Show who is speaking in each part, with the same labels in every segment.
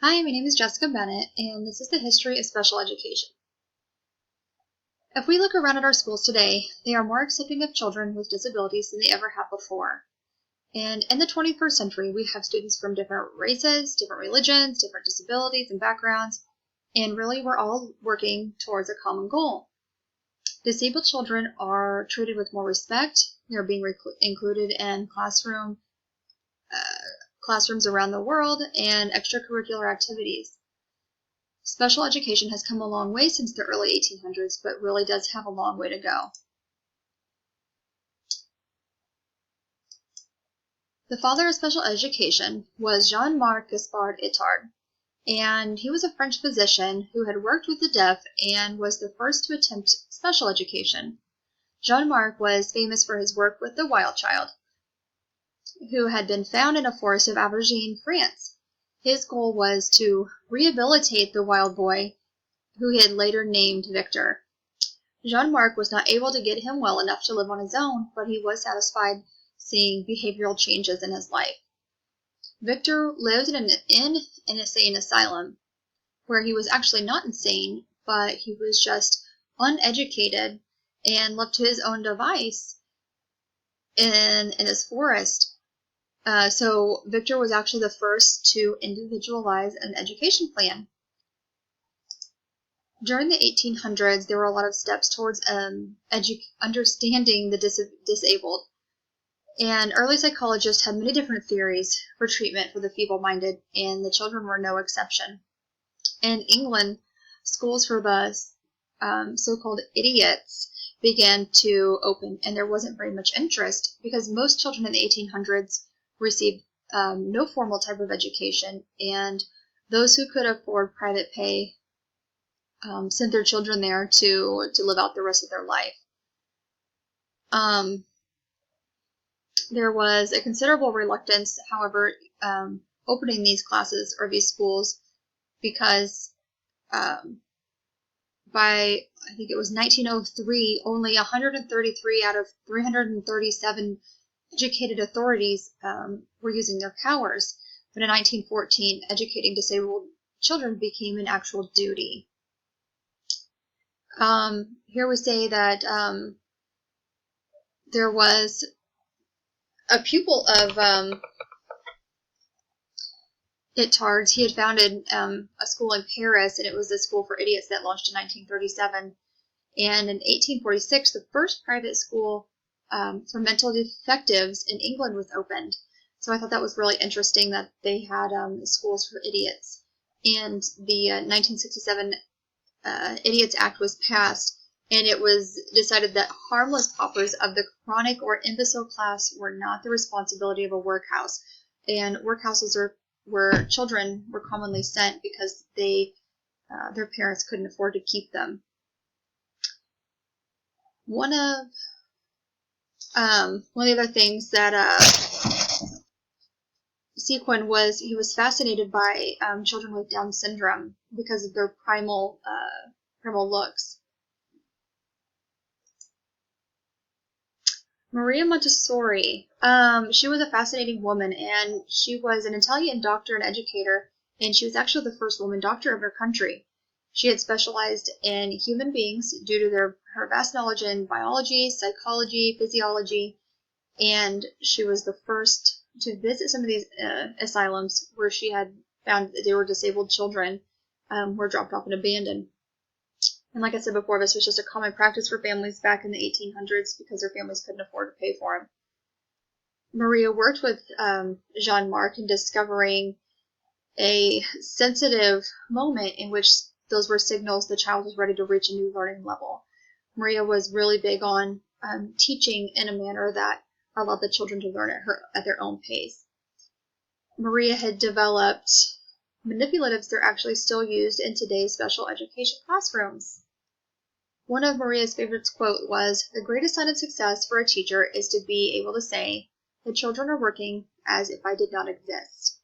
Speaker 1: Hi, my name is Jessica Bennett, and this is the history of special education. If we look around at our schools today, they are more accepting of children with disabilities than they ever have before. And in the 21st century, we have students from different races, different religions, different disabilities and backgrounds, and really we're all working towards a common goal. Disabled children are treated with more respect. They're being included in classrooms around the world and extracurricular activities. Special education has come a long way since the early 1800s, but really does have a long way to go. The father of special education was Jean-Marc Gaspard Itard, and he was a French physician who had worked with the deaf and was the first to attempt special education. Jean-Marc was famous for his work with the wild child, who had been found in a forest of Auvergne, France. His goal was to rehabilitate the wild boy, who he had later named Victor. Jean-Marc was not able to get him well enough to live on his own, but he was satisfied seeing behavioral changes in his life. Victor lived in an insane asylum, where he was actually not insane, but he was just uneducated and left to his own device in this forest. So Victor was actually the first to individualize an education plan. During the 1800s, there were a lot of steps towards understanding the disabled. And early psychologists had many different theories for treatment for the feeble-minded, and the children were no exception. In England, schools for the so-called idiots began to open, and there wasn't very much interest because most children in the 1800s received no formal type of education, and those who could afford private pay sent their children there to live out the rest of their life. There was a considerable reluctance, however, opening these classes or these schools because by, I think it was 1903, only 133 out of 337 educated authorities were using their powers. But in 1914, educating disabled children became an actual duty. Here we say that there was a pupil of Itard's. He had founded a school in Paris, and it was a school for idiots that launched in 1937. And in 1846, the first private school for mental defectives in England was opened. So I thought that was really interesting that they had schools for idiots. And the 1967 Idiots Act was passed, and it was decided that harmless paupers of the chronic or imbecile class were not the responsibility of a workhouse. And workhouses are where children were commonly sent because their parents couldn't afford to keep them. One of the other things that Sequin was, he was fascinated by children with Down syndrome because of their primal looks. Maria Montessori, she was a fascinating woman, and she was an Italian doctor and educator, and she was actually the first woman doctor of her country. She had specialized in human beings due to her vast knowledge in biology, psychology, physiology, and she was the first to visit some of these asylums where she had found that they were disabled children were dropped off and abandoned. And like I said before, this was just a common practice for families back in the 1800s because their families couldn't afford to pay for them. Maria worked with Jean-Marc in discovering a sensitive moment in which those were signals the child was ready to reach a new learning level. Maria was really big on teaching in a manner that allowed the children to learn at their own pace. Maria had developed manipulatives that are actually still used in today's special education classrooms. One of Maria's favorite quotes was, "The greatest sign of success for a teacher is to be able to say, 'The children are working as if I did not exist.'"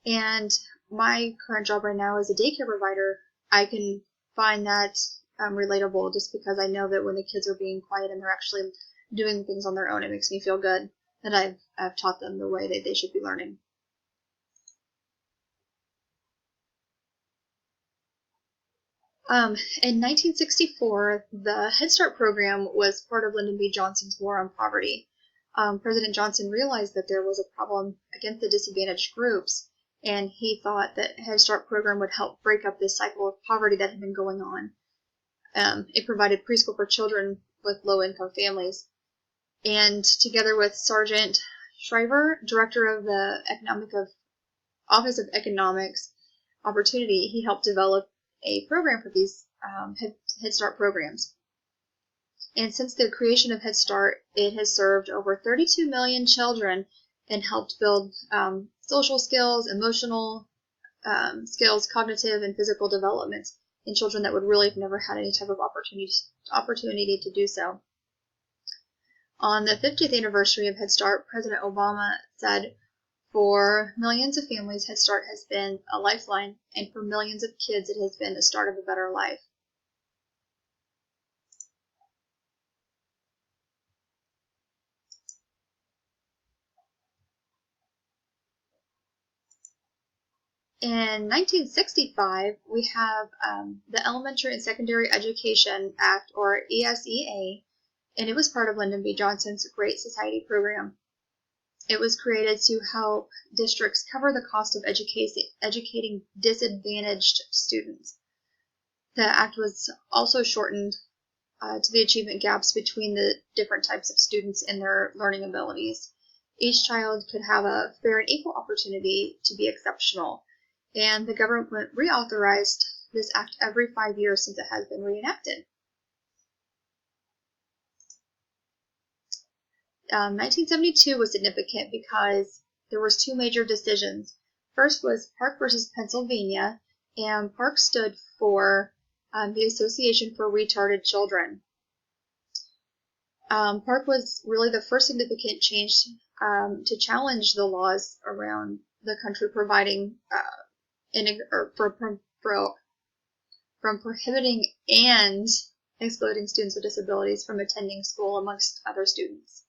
Speaker 1: And my current job right now as a daycare provider, I can find that relatable just because I know that when the kids are being quiet and they're actually doing things on their own, it makes me feel good that I've taught them the way that they should be learning. In 1964, the Head Start program was part of Lyndon B. Johnson's War on Poverty. President Johnson realized that there was a problem against the disadvantaged groups, and he thought that Head Start program would help break up this cycle of poverty that had been going on. It provided preschool for children with low-income families. And together with Sergeant Shriver, director of the Office of Economics Opportunity, he helped develop a program for these Head Start programs. And since the creation of Head Start, it has served over 32 million children and helped build social skills, emotional skills, cognitive and physical developments in children that would really have never had any type of opportunity to do so. On the 50th anniversary of Head Start, President Obama said, "For millions of families, Head Start has been a lifeline, and for millions of kids, it has been the start of a better life." In 1965, we have the Elementary and Secondary Education Act, or ESEA, and it was part of Lyndon B. Johnson's Great Society program. It was created to help districts cover the cost of educating disadvantaged students. The act was also shortened to the achievement gaps between the different types of students and their learning abilities. Each child could have a fair and equal opportunity to be exceptional, and the government reauthorized this act every 5 years since it has been reenacted. 1972 was significant because there was two major decisions. First was Park versus Pennsylvania, and Park stood for the Association for Retarded Children. Park was really the first significant change to challenge the laws around the country providing from prohibiting and excluding students with disabilities from attending school amongst other students.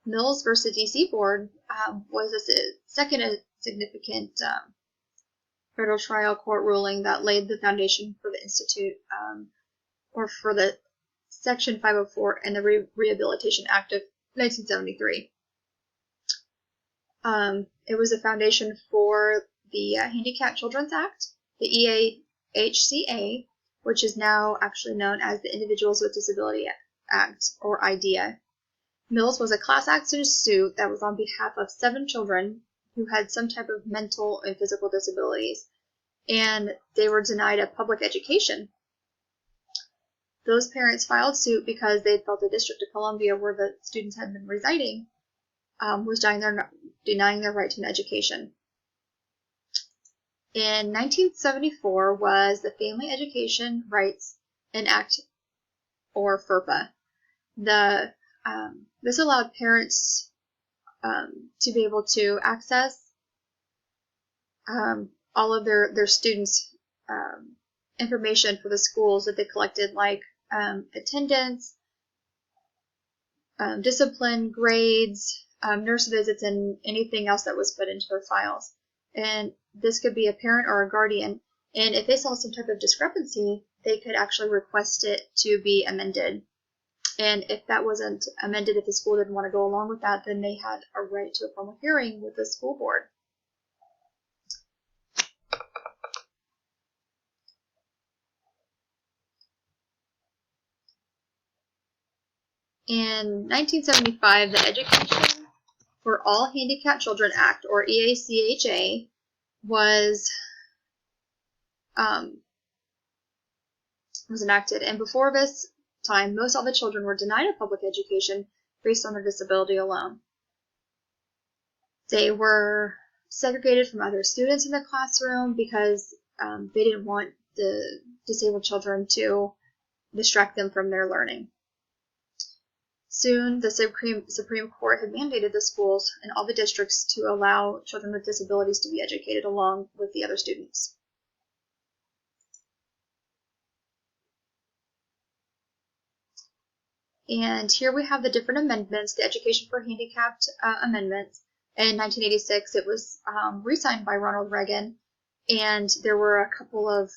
Speaker 1: Mills versus D.C. Board was a second significant federal trial court ruling that laid the foundation for the Institute, or for the Section 504 and the Rehabilitation Act of 1973. It was a foundation for the Handicapped Children's Act, the EAHCA, which is now actually known as the Individuals with Disability Act, or IDEA. Mills was a class action suit that was on behalf of 7 children who had some type of mental and physical disabilities, and they were denied a public education. Those parents filed suit because they felt the District of Columbia, where the students had been residing, was denying their right to an education. In 1974 was the Family Education Rights and Act, or FERPA. This allowed parents to be able to access all of their students' information for the schools that they collected, like attendance, discipline, grades, nurse visits, and anything else that was put into their files. And this could be a parent or a guardian, and if they saw some type of discrepancy, they could actually request it to be amended. And if that wasn't amended, if the school didn't want to go along with that, then they had a right to a formal hearing with the school board. In 1975, the Education for All Handicapped Children Act, or EACHA, was enacted, and before this time, most all the children were denied a public education based on their disability alone. They were segregated from other students in the classroom because they didn't want the disabled children to distract them from their learning. Soon, the Supreme Court had mandated the schools and all the districts to allow children with disabilities to be educated along with the other students. And here we have the different amendments, the Education for Handicapped amendments. In 1986, it was re-signed by Ronald Reagan, and there were a couple of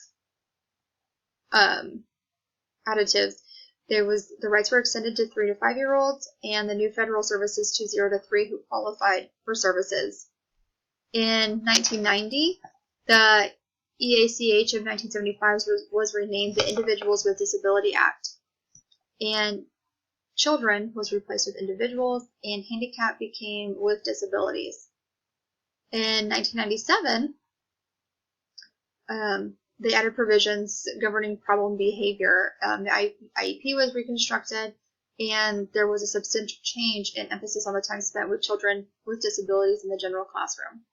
Speaker 1: additives. The rights were extended to 3 to 5-year-olds, and the new federal services to 0 to 3 who qualified for services. In 1990, the EACH of 1975 was renamed the Individuals with Disability Act, and children was replaced with individuals, and handicap became with disabilities. In 1997, they added provisions governing problem behavior. The IEP was reconstructed, and there was a substantial change in emphasis on the time spent with children with disabilities in the general classroom.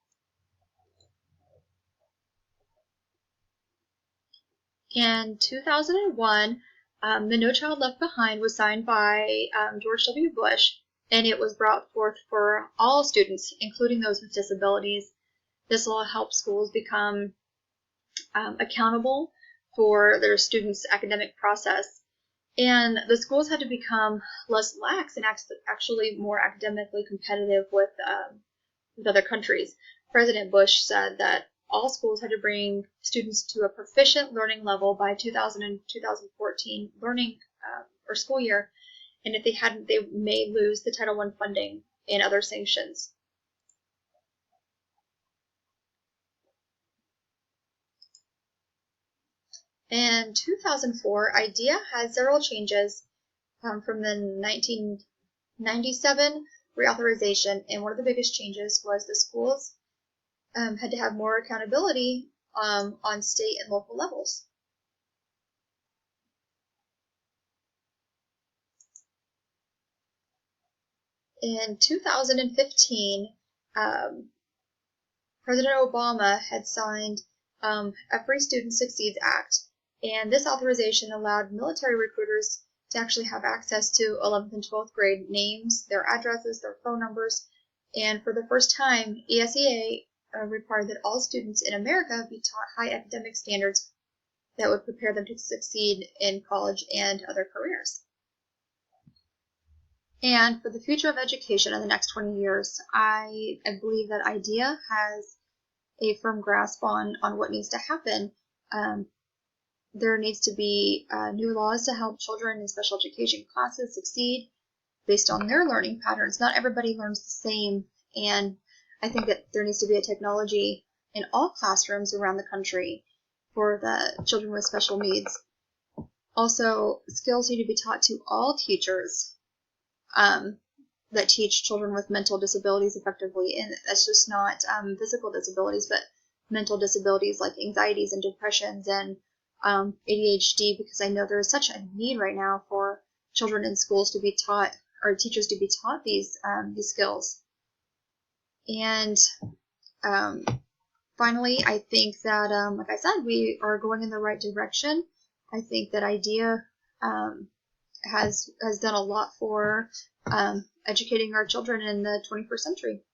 Speaker 1: In 2001, the No Child Left Behind was signed by George W. Bush, and it was brought forth for all students, including those with disabilities. This law helped schools become accountable for their students' academic process. And the schools had to become less lax and actually more academically competitive with other countries. President Bush said that all schools had to bring students to a proficient learning level by 2000 and 2014 learning or school year, and if they hadn't, they may lose the Title I funding and other sanctions. In 2004, IDEA had several changes from the 1997 reauthorization, and one of the biggest changes was the schools had to have more accountability on state and local levels. In 2015, President Obama had signed a Free Student Succeeds Act, and this authorization allowed military recruiters to actually have access to 11th and 12th grade names, their addresses, their phone numbers, and for the first time, ESEA required that all students in America be taught high academic standards that would prepare them to succeed in college and other careers. And for the future of education in the next 20 years, I believe that IDEA has a firm grasp on what needs to happen. There needs to be new laws to help children in special education classes succeed based on their learning patterns. Not everybody learns the same, and I think that there needs to be a technology in all classrooms around the country for the children with special needs. Also, skills need to be taught to all teachers that teach children with mental disabilities effectively, and that's just not physical disabilities, but mental disabilities like anxieties and depressions and ADHD, because I know there is such a need right now for children in schools to be taught, or teachers to be taught these skills. And finally, I think that, like I said, we are going in the right direction. I think that IDEA has done a lot for educating our children in the 21st century.